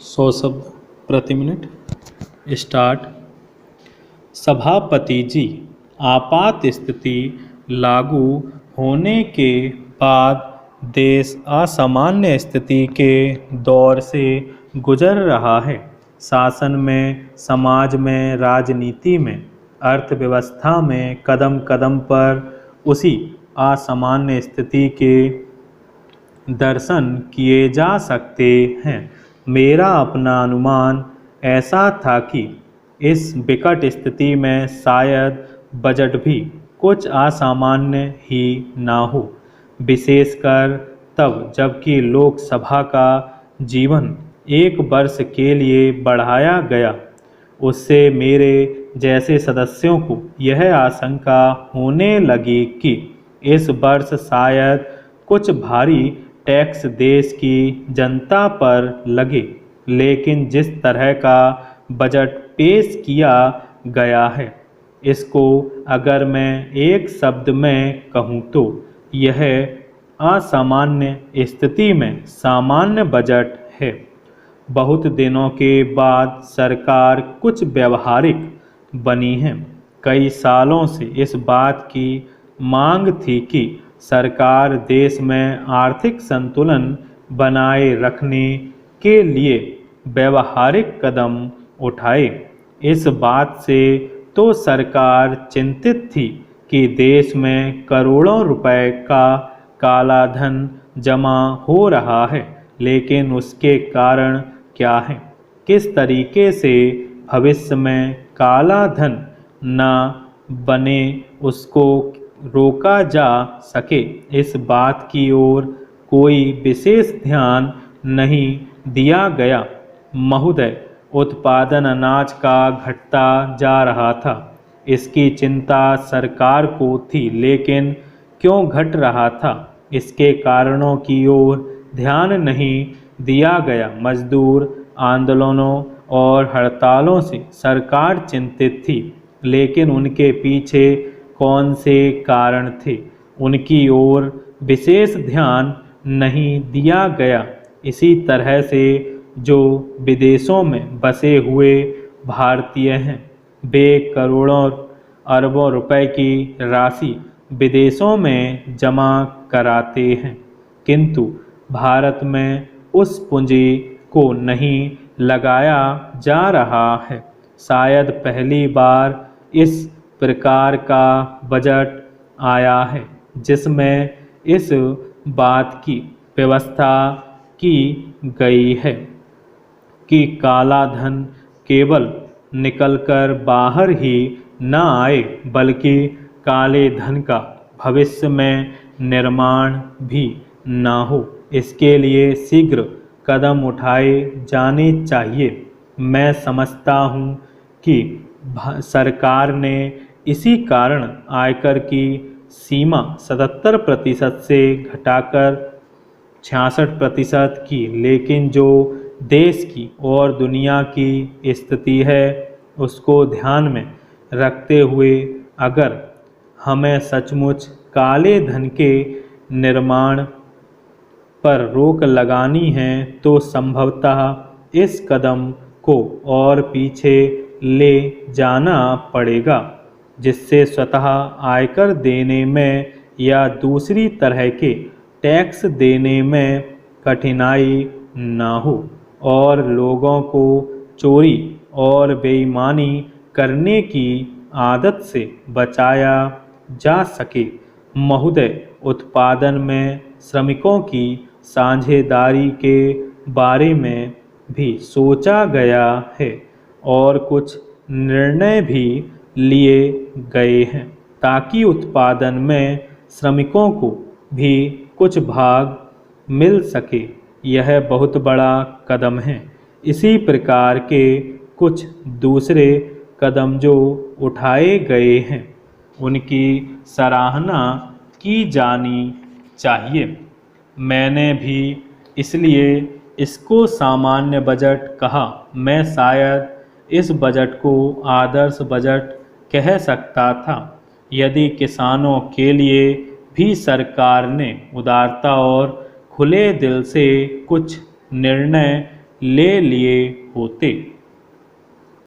100 शब्द प्रति minute. Start. सभापति जी, आपात स्थिति लागू होने के बाद देश असामान्य स्थिति के दौर से गुजर रहा है। शासन में, समाज में, राजनीति में, अर्थव्यवस्था में कदम कदम पर उसी असामान्य स्थिति के दर्शन किए जा सकते हैं। मेरा अपना अनुमान ऐसा था कि इस विकट स्थिति में शायद बजट भी कुछ असामान्य ही ना हो, विशेषकर तब जबकि लोकसभा का जीवन 1 वर्ष के लिए बढ़ाया गया। उससे मेरे जैसे सदस्यों को यह आशंका होने लगी कि इस वर्ष शायद कुछ भारी टैक्स देश की जनता पर लगे, लेकिन जिस तरह का बजट पेश किया गया है, इसको अगर मैं एक शब्द में कहूँ तो यह असामान्य स्थिति में सामान्य बजट है। बहुत दिनों के बाद सरकार कुछ व्यवहारिक बनी है। कई सालों से इस बात की मांग थी कि सरकार देश में आर्थिक संतुलन बनाए रखने के लिए व्यवहारिक कदम उठाए। इस बात से तो सरकार चिंतित थी कि देश में करोड़ों रुपए का काला धन जमा हो रहा है, लेकिन उसके कारण क्या है, किस तरीके से भविष्य में काला धन न बने, उसको रोका जा सके, इस बात की ओर कोई विशेष ध्यान नहीं दिया गया। महोदय, उत्पादन अनाज का घटता जा रहा था। इसकी चिंता सरकार को थी, लेकिन क्यों घट रहा था, इसके कारणों की ओर ध्यान नहीं दिया गया। मजदूर आंदोलनों और हड़तालों से सरकार चिंतित थी, लेकिन उनके पीछे कौन से कारण थे, उनकी ओर विशेष ध्यान नहीं दिया गया। इसी तरह से जो विदेशों में बसे हुए भारतीय हैं, वे करोड़ों अरबों रुपए की राशि विदेशों में जमा कराते हैं, किंतु भारत में उस पूंजी को नहीं लगाया जा रहा है। शायद पहली बार इस प्रकार का बजट आया है जिसमें इस बात की व्यवस्था की गई है कि काला धन केवल निकलकर बाहर ही न आए, बल्कि काले धन का भविष्य में निर्माण भी न हो। इसके लिए शीघ्र कदम उठाए जाने चाहिए। मैं समझता हूँ कि सरकार ने इसी कारण आयकर की सीमा 77% से घटाकर 66% की, लेकिन जो देश की और दुनिया की स्थिति है उसको ध्यान में रखते हुए अगर हमें सचमुच काले धन के निर्माण पर रोक लगानी है तो संभवतः इस कदम को और पीछे ले जाना पड़ेगा, जिससे स्वतः आयकर देने में या दूसरी तरह के टैक्स देने में कठिनाई न हो और लोगों को चोरी और बेईमानी करने की आदत से बचाया जा सके। महोदय, उत्पादन में श्रमिकों की साझेदारी के बारे में भी सोचा गया है और कुछ निर्णय भी लिए गए हैं ताकि उत्पादन में श्रमिकों को भी कुछ भाग मिल सके। यह बहुत बड़ा कदम है। इसी प्रकार के कुछ दूसरे कदम जो उठाए गए हैं उनकी सराहना की जानी चाहिए। मैंने भी इसलिए इसको सामान्य बजट कहा। मैं शायद इस बजट को आदर्श बजट कह सकता था यदि किसानों के लिए भी सरकार ने उदारता और खुले दिल से कुछ निर्णय ले लिए होते।